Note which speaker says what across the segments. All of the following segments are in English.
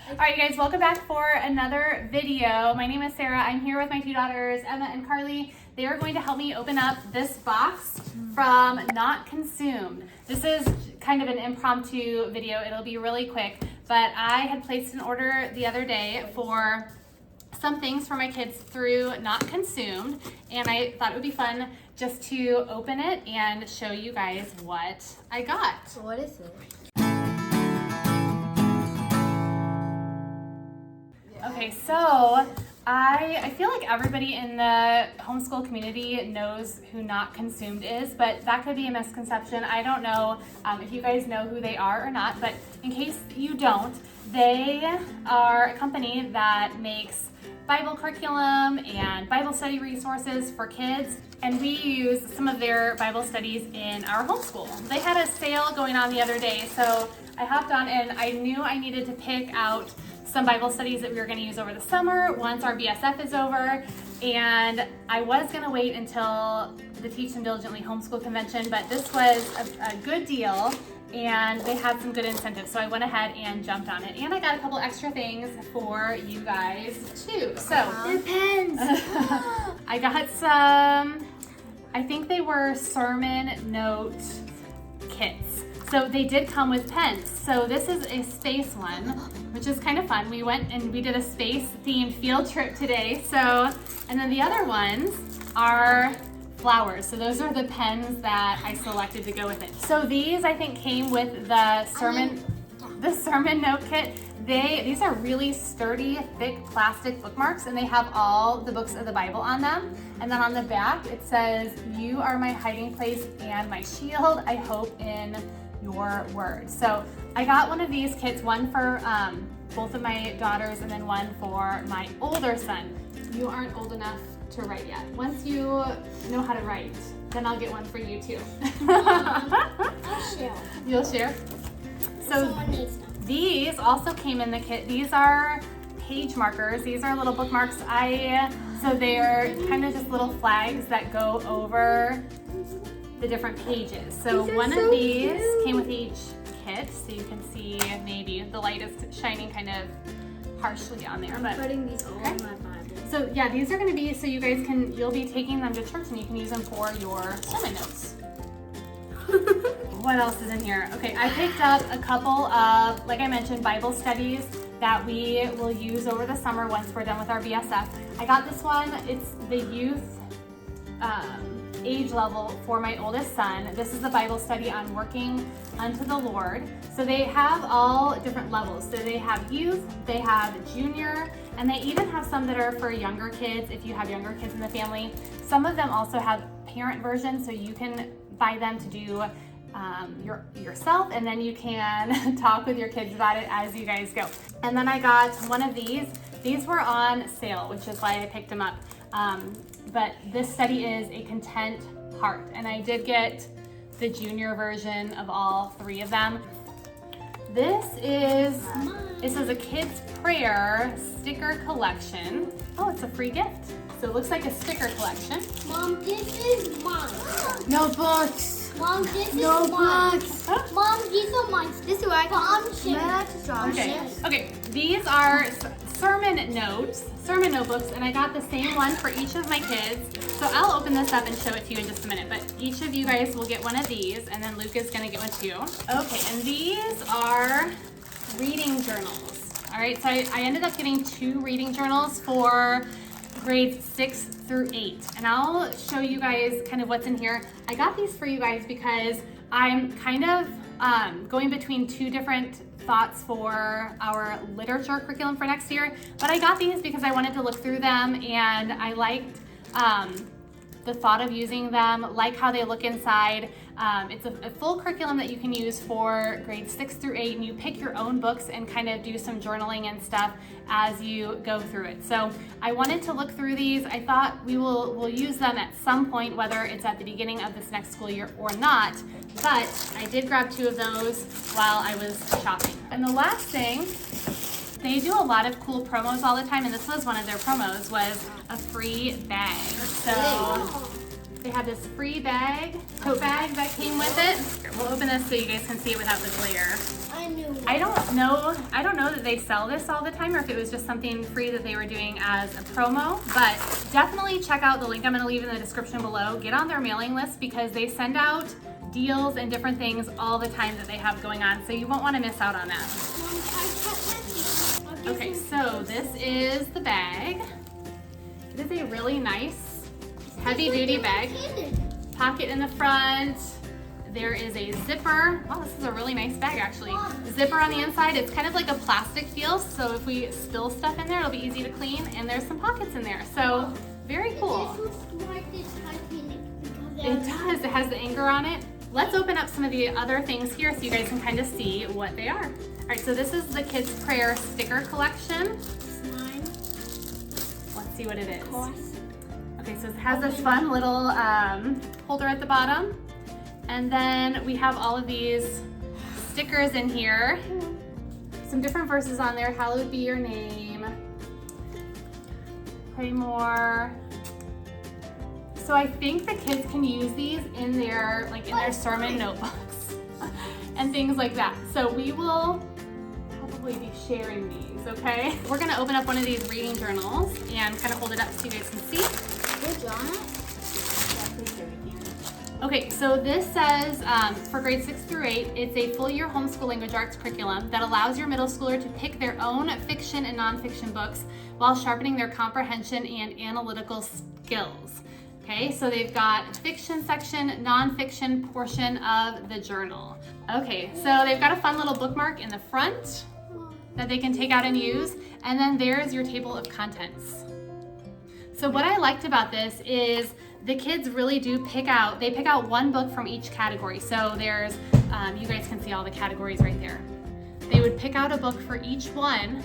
Speaker 1: All right, guys, welcome back for another video. My name is Sarah. I'm here with my two daughters, Emma and Carly. They are going to help me open up this box from Not Consumed. This is kind of an impromptu video. It'll be really quick, but I had placed an order the other day for some things for my kids through Not Consumed, and I thought it would be fun just to open it and show you guys what I got.
Speaker 2: So what is it?
Speaker 1: Okay, so I feel like everybody in the homeschool community knows who Not Consumed is, but that could be a misconception. I don't know if you guys know who they are or not, but in case you don't, they are a company that makes Bible curriculum and Bible study resources for kids, and we use some of their Bible studies in our homeschool. They had a sale going on the other day, so I hopped on and I knew I needed to pick out some Bible studies that we were going to use over the summer once our BSF is over, and I was going to wait until the Teach Them Diligently Homeschool Convention, but this was a good deal and they had some good incentives, so I went ahead and jumped on it, and I got a couple extra things for you guys too. So
Speaker 2: They're pens.
Speaker 1: I got some, I think they were sermon note kits. So they did come with pens. So this is a space one, which is kind of fun. We went and we did a space themed field trip today. So, and then the other ones are flowers. So those are the pens that I selected to go with it. So these I think came with the sermon note kit. These are really sturdy, thick plastic bookmarks, and they have all the books of the Bible on them. And then on the back it says, "You are my hiding place and my shield. I hope in your word." So I got one of these kits, one for both of my daughters and then one for my older son. You aren't old enough to write yet. Once you know how to write, then I'll get one for you too.
Speaker 2: I'll share.
Speaker 1: You'll share? So
Speaker 2: Someone needs them.
Speaker 1: these also came in the kit. These are page markers. These are little bookmarks. So they're kind of just little flags that go over the different pages. So one of these came with each kit, so you can see maybe the light is shining kind of harshly on there. But
Speaker 2: Putting these all in my Bible.
Speaker 1: so yeah, these are going to be so you guys you'll be taking them to church and you can use them for your sermon notes. What else is in here? Okay, I picked up a couple of, like I mentioned, Bible studies that we will use over the summer once we're done with our BSF. I got this one. It's the youth age level for my oldest son. This is a Bible study on working unto the Lord. So they have all different levels. So they have youth, they have junior, and they even have some that are for younger kids if you have younger kids in the family. Some of them also have parent versions, so you can buy them to do yourself, and then you can talk with your kids about it as you guys go. And then I got one of these. These were on sale, which is why I picked them up. But this study is A Content Heart, and I did get the junior version of all three of them. This is a kid's prayer sticker collection. Oh, it's a free gift. So it looks like a sticker collection.
Speaker 2: Mom, this is mine.
Speaker 1: No books.
Speaker 2: Mom, this is
Speaker 1: No
Speaker 2: mine.
Speaker 1: books.
Speaker 2: Mom, these are mine. This is where I got
Speaker 1: Okay, these are sermon notebooks, and I got the same one for each of my kids. So I'll open this up and show it to you in just a minute, but each of you guys will get one of these, and then Luke is gonna get one too. Okay, and these are reading journals. All right, so I ended up getting 2 reading journals for grades 6 through 8, and I'll show you guys kind of what's in here. I got these for you guys because I'm kind of going between 2 different thoughts for our literature curriculum for next year, but I got these because I wanted to look through them, and I liked the thought of using them, like how they look inside. It's a full curriculum that you can use for grades 6 through 8, and you pick your own books and kind of do some journaling and stuff as you go through it. So I wanted to look through these. I thought we'll use them at some point, whether it's at the beginning of this next school year or not, but I did grab 2 of those while I was shopping. And the last thing, they do a lot of cool promos all the time, and this was one of their promos, was a free bag. So They have this free bag, tote bag that came with it. Here, we'll open this so you guys can see it without the glare. I don't know that they sell this all the time or if it was just something free that they were doing as a promo, but definitely check out the link I'm gonna leave in the description below. Get on their mailing list because they send out deals and different things all the time that they have going on, so you won't wanna miss out on that. Okay, so this is the bag. It is a really nice, heavy duty bag. Pocket in the front. There is a zipper. Oh, this is a really nice bag actually. Zipper on the inside. It's kind of like a plastic feel, so if we spill stuff in there, it'll be easy to clean. And there's some pockets in there, so very cool. It does. It has the anchor on it. Let's open up some of the other things here so you guys can kind of see what they are. All right, so this is the Kids Prayer sticker collection. Let's see what it is. Okay, so it has this fun little holder at the bottom. And then we have all of these stickers in here. Some different verses on there. Hallowed be your name. Pray more. So I think the kids can use these in their sermon notebooks and things like that. So we will probably be sharing these, okay? We're gonna open up one of these reading journals and kind of hold it up so you guys can see.
Speaker 2: Where's John?
Speaker 1: Okay, so this says for grades 6 through 8, it's a full year homeschool language arts curriculum that allows your middle schooler to pick their own fiction and nonfiction books while sharpening their comprehension and analytical skills. Okay, so they've got fiction section, nonfiction portion of the journal. Okay, so they've got a fun little bookmark in the front that they can take out and use, and then there's your table of contents. So what I liked about this is the kids really do pick out one book from each category. So there's, you guys can see all the categories right there. They would pick out a book for each one,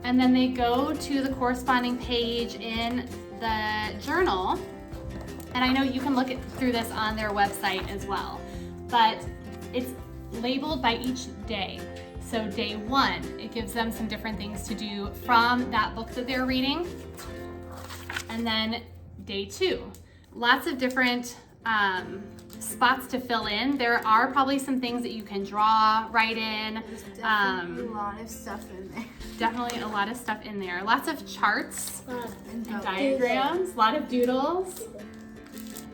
Speaker 1: and then they go to the corresponding page in the journal. And I know you can look through this on their website as well, but it's labeled by each day. So day 1, it gives them some different things to do from that book that they're reading. And then day 2, lots of different spots to fill in. There are probably some things that you can draw, write in.
Speaker 2: There's definitely a lot of stuff in there.
Speaker 1: Definitely a lot of stuff in there. Lots of charts and diagrams, a lot of doodles.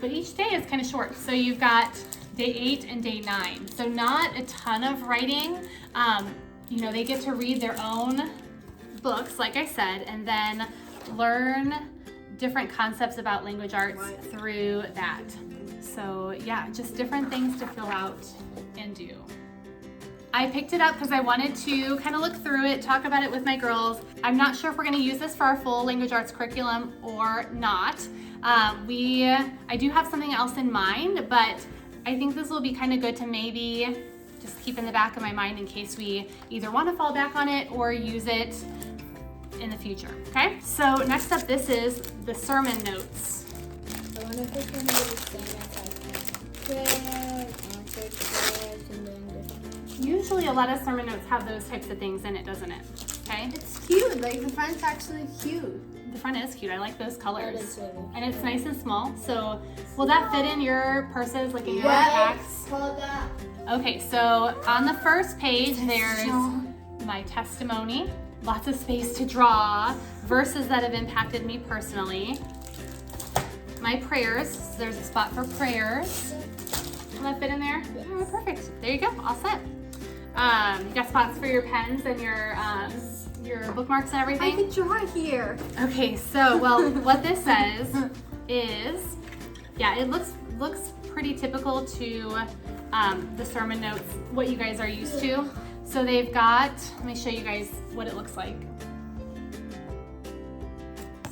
Speaker 1: But each day is kind of short. So you've got day 8 and day 9. So not a ton of writing. You know, they get to read their own books, like I said, and then learn different concepts about language arts through that. So yeah, just different things to fill out and do. I picked it up because I wanted to kind of look through it, talk about it with my girls. I'm not sure if we're going to use this for our full language arts curriculum or not. I do have something else in mind, but I think this will be kind of good to maybe just keep in the back of my mind in case we either want to fall back on it or use it in the future, okay? So next up, this is the sermon notes.
Speaker 2: I wonder if it's going to be the same as prayers, prayers, and then different.
Speaker 1: Usually a lot of sermon notes have those types of things in it, doesn't it? Okay?
Speaker 2: It's cute, like the front's actually cute.
Speaker 1: The front is cute, I like those colors.
Speaker 2: That is really cute.
Speaker 1: And it's nice and small, so will that fit in your purses, like in your backpacks?
Speaker 2: Hold that.
Speaker 1: Okay, so on the first page, there's my testimony. Lots of space to draw, verses that have impacted me personally. My prayers, so there's a spot for prayers. Will that fit in there?
Speaker 2: Yes.
Speaker 1: Oh, perfect. There you go, all set. You got spots for your pens and your bookmarks and everything?
Speaker 2: I can draw here.
Speaker 1: Okay, so, well, what this says is, yeah, it looks pretty typical to the sermon notes, what you guys are used to. So they've got, let me show you guys what it looks like.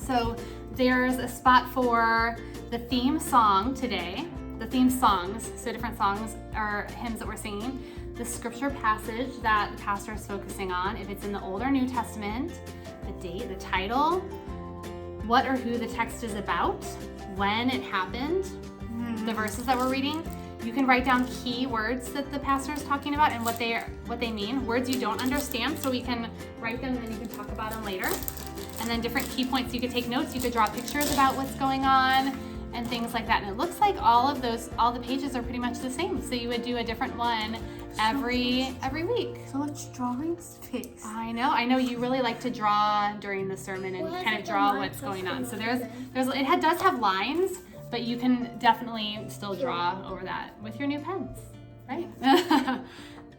Speaker 1: So there's a spot for the theme song today, the theme songs, so different songs or hymns that we're singing, the scripture passage that the pastor is focusing on, if it's in the Old or New Testament, the date, the title, what or who the text is about, when it happened, the verses that we're reading. You can write down key words that the pastor is talking about and what they mean, words you don't understand, so we can write them and then you can talk about them later. And then different key points. You could take notes, you could draw pictures about what's going on, and things like that. And it looks like all the pages are pretty much the same. So you would do a different one every week.
Speaker 2: So much drawing space.
Speaker 1: I know you really like to draw during the sermon and kind of draw what's going on. So it does have lines, but you can definitely still draw over that with your new pens, right?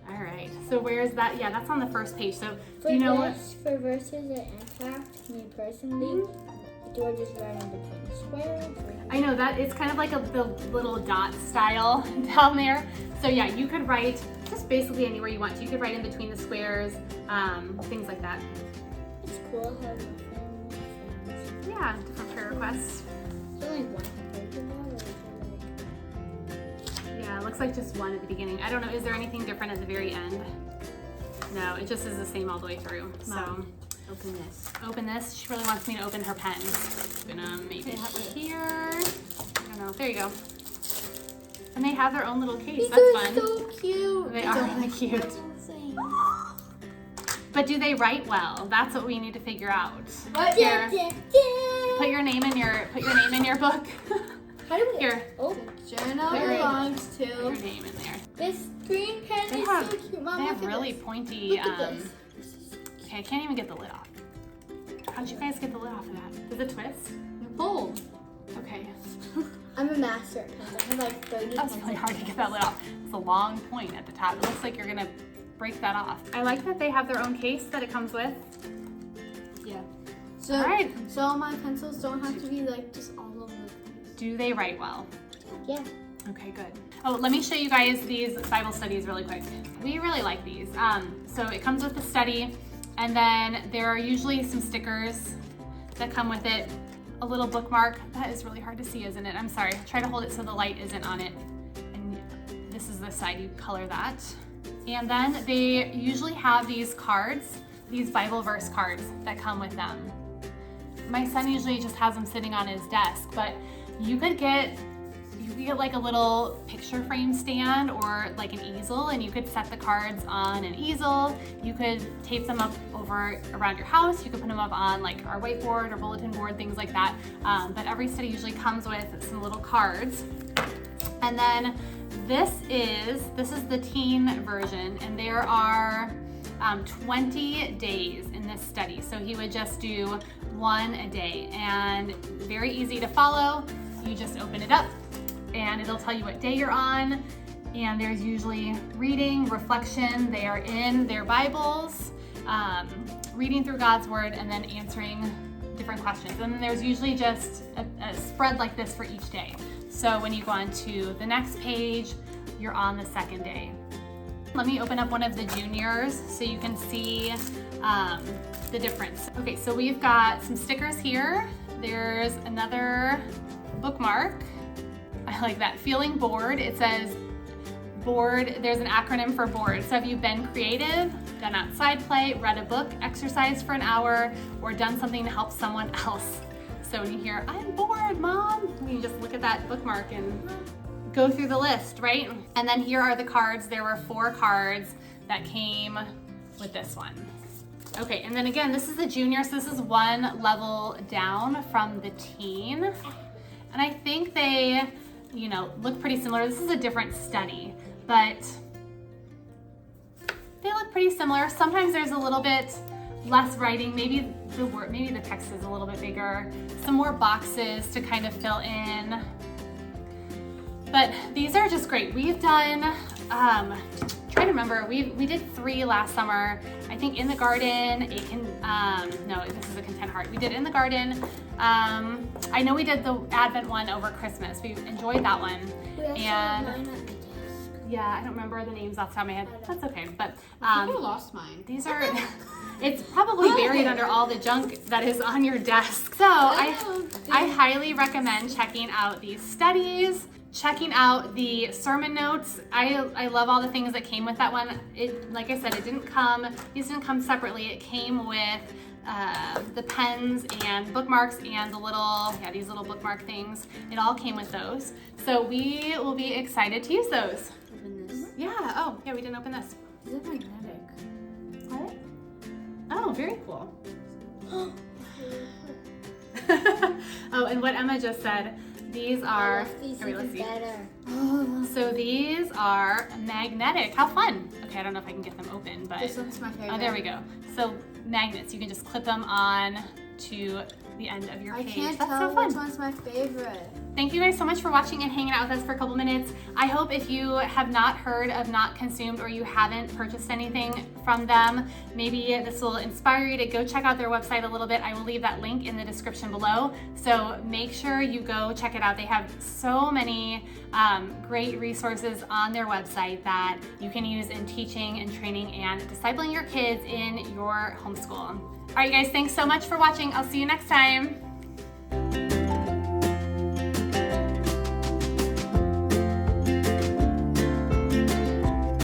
Speaker 1: All right, so where's that? Yeah, that's on the first page. So do you know what?
Speaker 2: For verses that impact me personally, do I just write in between squares?
Speaker 1: I know that it's kind of like the little dot style down there. So yeah, you could write just basically anywhere you want to. You could write in between the squares, things like that.
Speaker 2: It's cool how my friends.
Speaker 1: Yeah, different prayer requests.
Speaker 2: Is there like one compared to that, or is
Speaker 1: Yeah, it looks like just one at the beginning. I don't know, is there anything different at the very end? No, it just is the same all the way through.
Speaker 2: Mom,
Speaker 1: So
Speaker 2: open this.
Speaker 1: open this. She really wants me to open her pen. I'm gonna maybe have it here. I don't know. There you go. And they have their own little case. That's fun.
Speaker 2: So cute.
Speaker 1: They are really cute. But do they write well? That's what we need to figure out. Here, put your name in your book.
Speaker 2: How do we?
Speaker 1: Here.
Speaker 2: Oh, Jenna
Speaker 1: Put your-
Speaker 2: belongs
Speaker 1: Put your
Speaker 2: to.
Speaker 1: name in there.
Speaker 2: This green pen
Speaker 1: They
Speaker 2: is
Speaker 1: have-
Speaker 2: so cute. Mom,
Speaker 1: They
Speaker 2: look
Speaker 1: have
Speaker 2: at
Speaker 1: really
Speaker 2: this.
Speaker 1: pointy.
Speaker 2: Look at this.
Speaker 1: Okay, I can't even get the lid off. How'd you guys get the lid off of that? Does it twist?
Speaker 2: Bold.
Speaker 1: Okay.
Speaker 2: I'm a master at pens. I have like 30
Speaker 1: That was
Speaker 2: pens.
Speaker 1: really hard to get that lid off. It's a long point at the top. It looks like you're gonna break that off. I like that they have their own case that it comes with.
Speaker 2: Yeah. So,
Speaker 1: All right.
Speaker 2: so my pencils don't have to be like just all over the place.
Speaker 1: Do they write well?
Speaker 2: Yeah.
Speaker 1: Okay, good. Oh, let me show you guys these Bible studies really quick. We really like these. So it comes with the study, and then there are usually some stickers that come with it. A little bookmark. That is really hard to see, isn't it? I'm sorry. Try to hold it so the light isn't on it. And this is the side, you color that. And then they usually have these cards, these Bible verse cards that come with them. My son usually just has them sitting on his desk, but you could get like a little picture frame stand or like an easel, and you could set the cards on an easel. You could tape them up over around your house. You could put them up on like our whiteboard or bulletin board, things like that. But every study usually comes with some little cards. And then this is the teen version, and there are 20 days in this study. So he would just do one a day, and very easy to follow. You just open it up and it'll tell you what day you're on, and there's usually reading, reflection. They are in their Bibles, reading through God's word, and then answering different questions. And then there's usually just a spread like this for each day. So when you go on to the next page, you're on the second day. Let me open up one of the juniors so you can see the difference. Okay, so we've got some stickers here. There's another bookmark. I like that. Feeling bored. It says bored. There's an acronym for bored. So have you been creative, done outside play, read a book, exercised for an hour, or done something to help someone else? So when you hear, I'm bored, Mom, you just look at that bookmark and go through the list, right? And then here are the cards. There were 4 cards that came with this one. Okay, and then again, this is the junior, so this is one level down from the teen. And I think they, look pretty similar. This is a different study, but they look pretty similar. Sometimes there's a little bit less writing, maybe the text is a little bit bigger, some more boxes to kind of fill in. But these are just great. We've done, try to remember, we did 3 last summer. I think in the garden, no, this is a content heart. We did in the garden. I know we did the Advent one over Christmas. We enjoyed that one.
Speaker 2: We also have mine at the desk.
Speaker 1: Yeah, I don't remember the names off the top of my head. That's okay, but
Speaker 2: I think I lost mine.
Speaker 1: these are, it's probably buried under all the junk that is on your desk. So I highly recommend checking out these studies, checking out the sermon notes. I love all the things that came with that one. Like I said, these didn't come separately. It came with the pens and bookmarks and these little bookmark things. It all came with those. So we will be excited to use those.
Speaker 2: Open this.
Speaker 1: Yeah, oh, yeah, we didn't open this.
Speaker 2: Is it magnetic?
Speaker 1: What? Oh, very cool. Oh, and what Emma just said, These
Speaker 2: I
Speaker 1: are,
Speaker 2: love these
Speaker 1: here, let's
Speaker 2: even
Speaker 1: see.
Speaker 2: better.
Speaker 1: So these are magnetic. How fun. Okay, I don't know if I can get them open, but.
Speaker 2: This one's my favorite.
Speaker 1: Oh, there we go. So magnets, you can just clip them on to the end of your page.
Speaker 2: I can't
Speaker 1: That's
Speaker 2: tell
Speaker 1: so fun.
Speaker 2: which one's my favorite.
Speaker 1: Thank you guys so much for watching and hanging out with us for a couple minutes. I hope if you have not heard of Not Consumed or you haven't purchased anything from them, maybe this will inspire you to go check out their website a little bit. I will leave that link in the description below. So make sure you go check it out. They have so many great resources on their website that you can use in teaching and training and discipling your kids in your homeschool. All right, guys, thanks so much for watching. I'll see you next time.